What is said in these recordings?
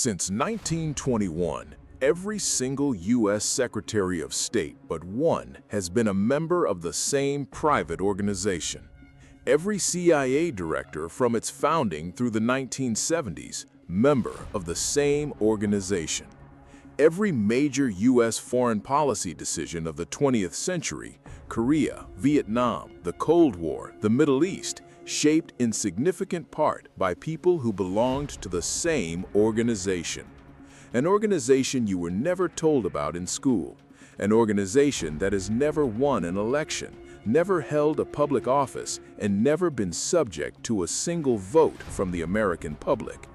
Since 1921, every single U.S. Secretary of State but one has been a member of the same private organization. Every CIA director from its founding through the 1970s, member of the same organization. Every major U.S. foreign policy decision of the 20th century, Korea, Vietnam, the Cold War, the Middle East, shaped in significant part by people who belonged to the same organization. An organization you were never told about in school. An organization that has never won an election, never held a public office, and never been subject to a single vote from the American public.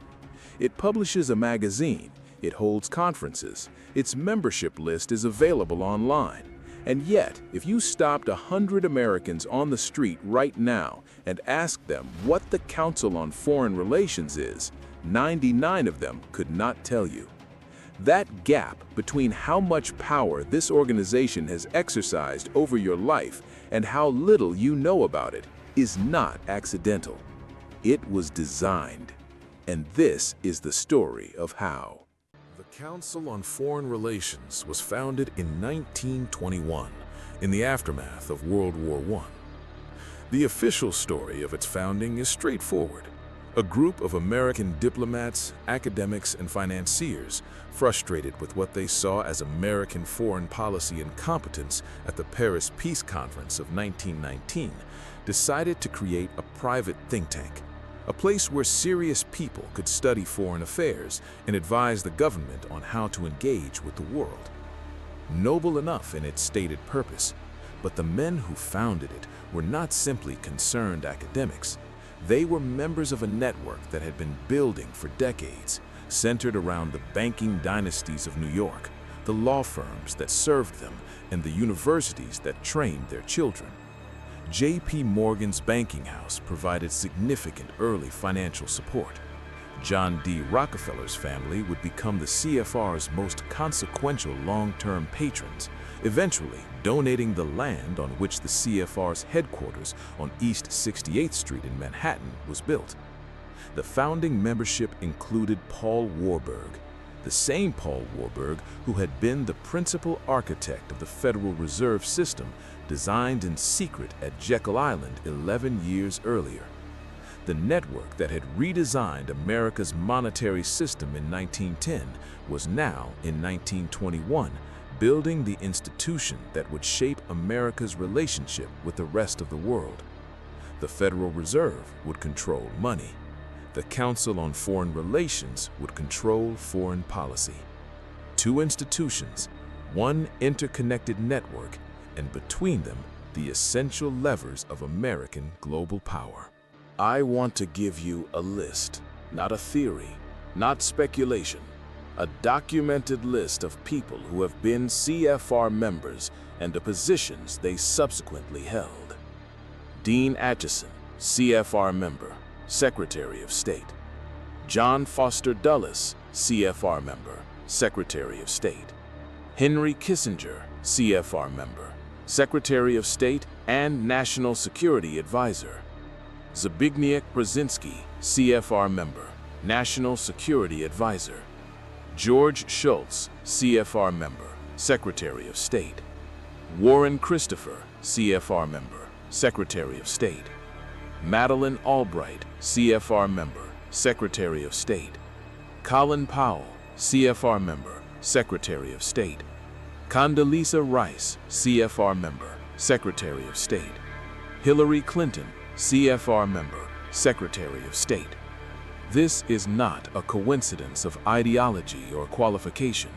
It publishes a magazine, it holds conferences, its membership list is available online. And yet, if you stopped 100 Americans on the street right now and asked them what the Council on Foreign Relations is, 99 of them could not tell you. That gap between how much power this organization has exercised over your life and how little you know about it is not accidental. It was designed. And this is the story of how. The Council on Foreign Relations was founded in 1921, in the aftermath of World War I. The official story of its founding is straightforward. A group of American diplomats, academics, and financiers, frustrated with what they saw as American foreign policy incompetence at the Paris Peace Conference of 1919, decided to create a private think tank. A place where serious people could study foreign affairs and advise the government on how to engage with the world. Noble enough in its stated purpose, but the men who founded it were not simply concerned academics. They were members of a network that had been building for decades, centered around the banking dynasties of New York, the law firms that served them, and the universities that trained their children. J.P. Morgan's banking house provided significant early financial support. John D. Rockefeller's family would become the CFR's most consequential long-term patrons, eventually donating the land on which the CFR's headquarters on East 68th Street in Manhattan was built. The founding membership included Paul Warburg, the same Paul Warburg who had been the principal architect of the Federal Reserve System designed in secret at Jekyll Island 11 years earlier. The network that had redesigned America's monetary system in 1910 was now, in 1921, building the institution that would shape America's relationship with the rest of the world. The Federal Reserve would control money. The Council on Foreign Relations would control foreign policy. Two institutions, one interconnected network, and between them, the essential levers of American global power. I want to give you a list, not a theory, not speculation, a documented list of people who have been CFR members and the positions they subsequently held. Dean Acheson, CFR member, Secretary of State. John Foster Dulles, CFR member, Secretary of State. Henry Kissinger, CFR member, Secretary of State and National Security Advisor. Zbigniew Brzezinski, CFR member, National Security Advisor. George Shultz, CFR member, Secretary of State. Warren Christopher, CFR member, Secretary of State. Madeleine Albright, CFR member, Secretary of State. Colin Powell, CFR member, Secretary of State. Condoleezza Rice, CFR member, Secretary of State. Hillary Clinton, CFR member, Secretary of State. This is not a coincidence of ideology or qualification.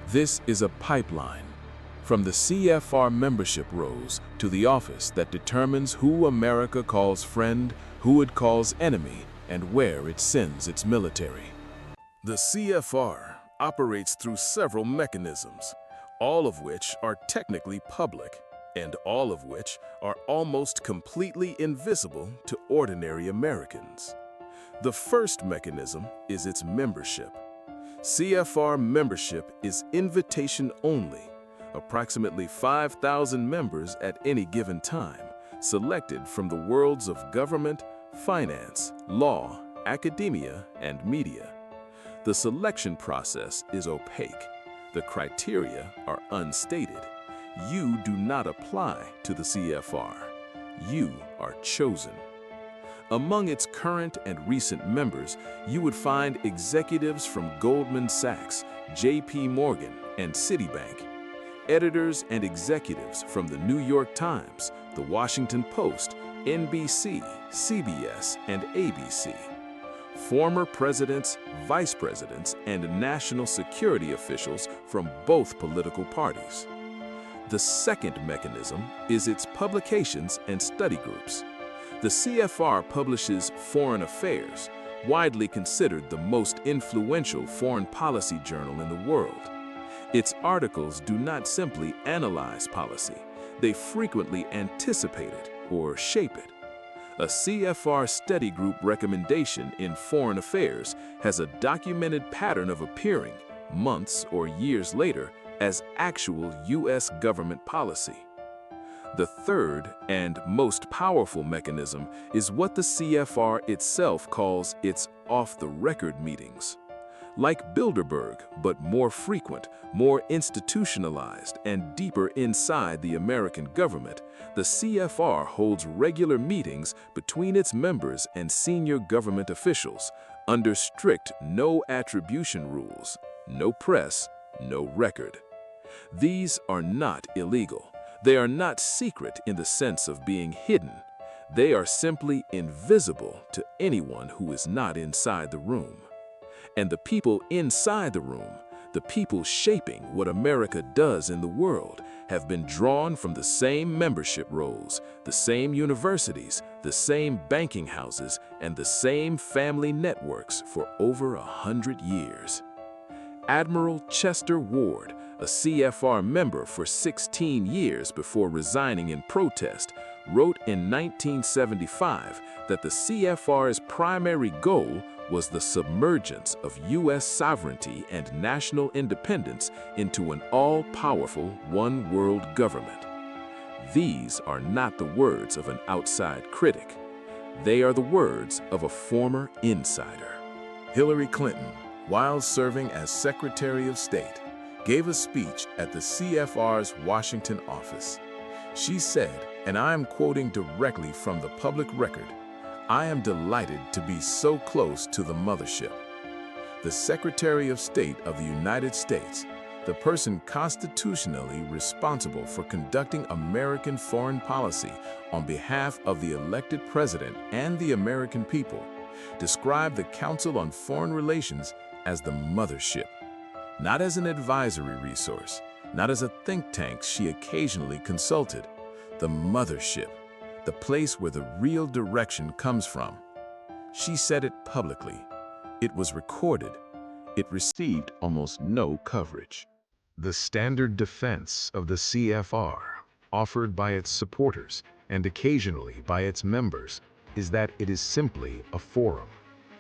This is a pipeline. From the CFR membership rolls to the office that determines who America calls friend, who it calls enemy, and where it sends its military. The CFR operates through several mechanisms, all of which are technically public, and all of which are almost completely invisible to ordinary Americans. The first mechanism is its membership. CFR membership is invitation only. Approximately 5,000 members at any given time, selected from the worlds of government, finance, law, academia, and media. The selection process is opaque. The criteria are unstated. You do not apply to the CFR. You are chosen. Among its current and recent members, you would find executives from Goldman Sachs, J.P. Morgan, and Citibank, editors and executives from the New York Times, the Washington Post, NBC, CBS, and ABC, former presidents, vice presidents, and national security officials from both political parties. The second mechanism is its publications and study groups. The CFR publishes Foreign Affairs, widely considered the most influential foreign policy journal in the world. Its articles do not simply analyze policy, they frequently anticipate it or shape it. A CFR study group recommendation in Foreign Affairs has a documented pattern of appearing, months or years later, as actual U.S. government policy. The third and most powerful mechanism is what the CFR itself calls its off-the-record meetings. Like Bilderberg, but more frequent, more institutionalized, and deeper inside the American government, the CFR holds regular meetings between its members and senior government officials under strict no-attribution rules, no press, no record. These are not illegal. They are not secret in the sense of being hidden. They are simply invisible to anyone who is not inside the room. And the people inside the room, the people shaping what America does in the world, have been drawn from the same membership rolls, the same universities, the same banking houses, and the same family networks for over 100 years. Admiral Chester Ward, a CFR member for 16 years before resigning in protest, wrote in 1975 that the CFR's primary goal was the submergence of U.S. sovereignty and national independence into an all-powerful one-world government. These are not the words of an outside critic. They are the words of a former insider. Hillary Clinton, while serving as Secretary of State, gave a speech at the CFR's Washington office. She said, and I am quoting directly from the public record, "I am delighted to be so close to the mothership." The Secretary of State of the United States, the person constitutionally responsible for conducting American foreign policy on behalf of the elected president and the American people, described the Council on Foreign Relations as the mothership, not as an advisory resource, not as a think tank she occasionally consulted. The mothership, the place where the real direction comes from. She said it publicly. It was recorded. It received almost no coverage. The standard defense of the CFR, offered by its supporters and occasionally by its members, is that it is simply a forum,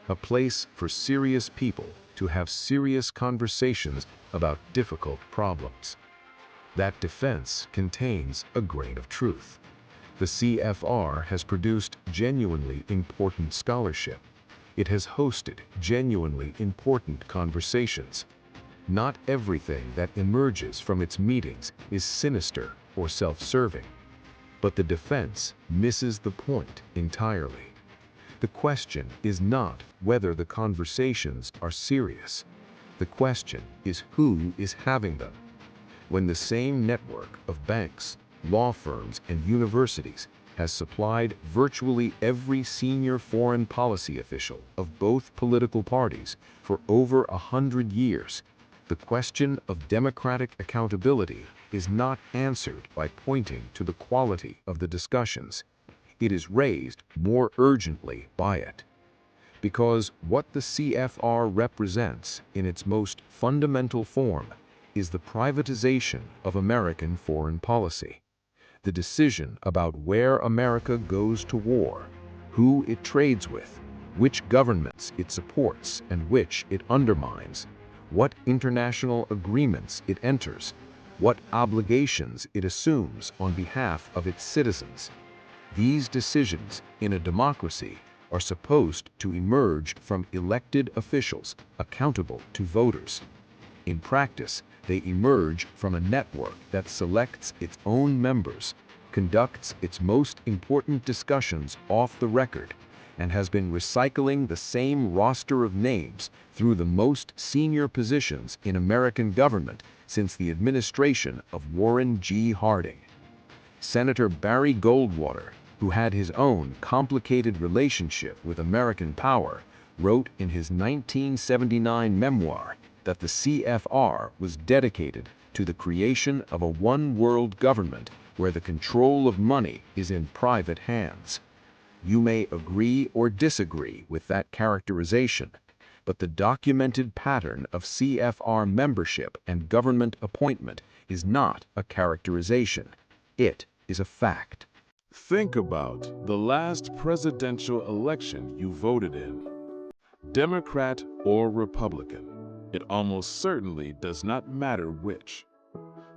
a place for serious people to have serious conversations about difficult problems. That defense contains a grain of truth. The CFR has produced genuinely important scholarship. It has hosted genuinely important conversations. Not everything that emerges from its meetings is sinister or self-serving. But the defense misses the point entirely. The question is not whether the conversations are serious. The question is who is having them. When the same network of banks, law firms, and universities has supplied virtually every senior foreign policy official of both political parties for over 100 years, the question of democratic accountability is not answered by pointing to the quality of the discussions. It is raised more urgently by it. Because what the CFR represents in its most fundamental form is the privatization of American foreign policy. The decision about where America goes to war, who it trades with, which governments it supports and which it undermines, what international agreements it enters, what obligations it assumes on behalf of its citizens. These decisions in a democracy are supposed to emerge from elected officials accountable to voters. In practice, they emerge from a network that selects its own members, conducts its most important discussions off the record, and has been recycling the same roster of names through the most senior positions in American government since the administration of Warren G. Harding. Senator Barry Goldwater, who had his own complicated relationship with American power, wrote in his 1979 memoir that the CFR was dedicated to the creation of a one-world government where the control of money is in private hands. You may agree or disagree with that characterization, but the documented pattern of CFR membership and government appointment is not a characterization. It is a fact. Think about the last presidential election you voted in. Democrat or Republican, it almost certainly does not matter which.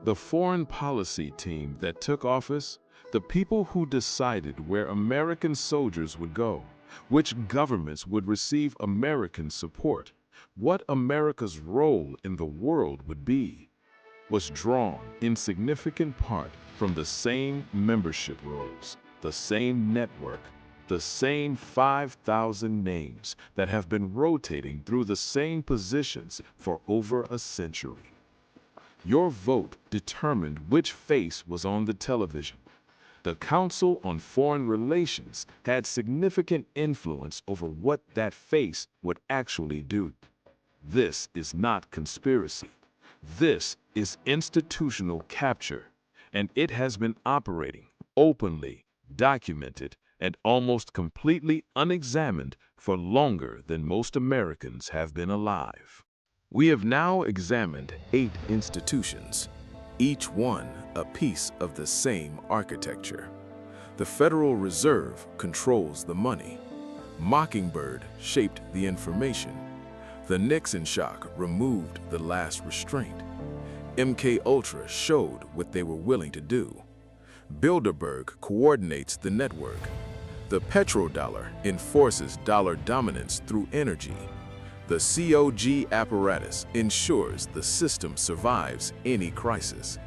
The foreign policy team that took office, the people who decided where American soldiers would go, which governments would receive American support, what America's role in the world would be, was drawn in significant part from the same membership rolls, the same network, the same 5,000 names that have been rotating through the same positions for over a century. Your vote determined which face was on the television. The Council on Foreign Relations had significant influence over what that face would actually do. This is not conspiracy. This is institutional capture, and it has been operating openly, documented, and almost completely unexamined for longer than most Americans have been alive. We have now examined 8 institutions, each one a piece of the same architecture. The Federal Reserve controls the money. Mockingbird shaped the information. The Nixon shock removed the last restraint. MK Ultra showed what they were willing to do. Bilderberg coordinates the network. The petrodollar enforces dollar dominance through energy. The COG apparatus ensures the system survives any crisis.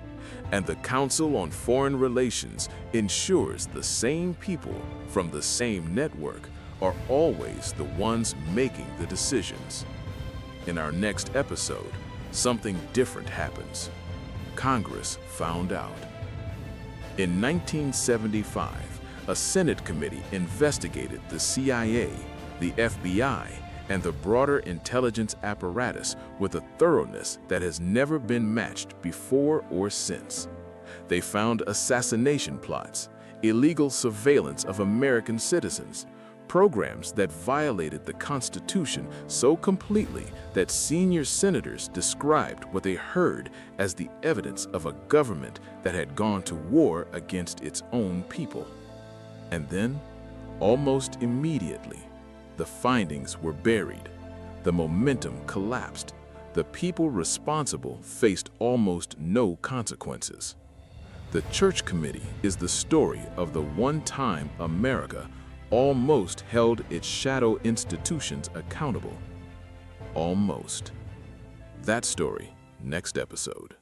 And the Council on Foreign Relations ensures the same people from the same network are always the ones making the decisions. In our next episode, something different happens. Congress found out. In 1975, a Senate committee investigated the CIA, the FBI, and the broader intelligence apparatus with a thoroughness that has never been matched before or since. They found assassination plots, illegal surveillance of American citizens, programs that violated the Constitution so completely that senior senators described what they heard as the evidence of a government that had gone to war against its own people. And then, almost immediately, the findings were buried. The momentum collapsed. The people responsible faced almost no consequences. The Church Committee is the story of the one time America almost held its shadow institutions accountable. Almost. That story, next episode.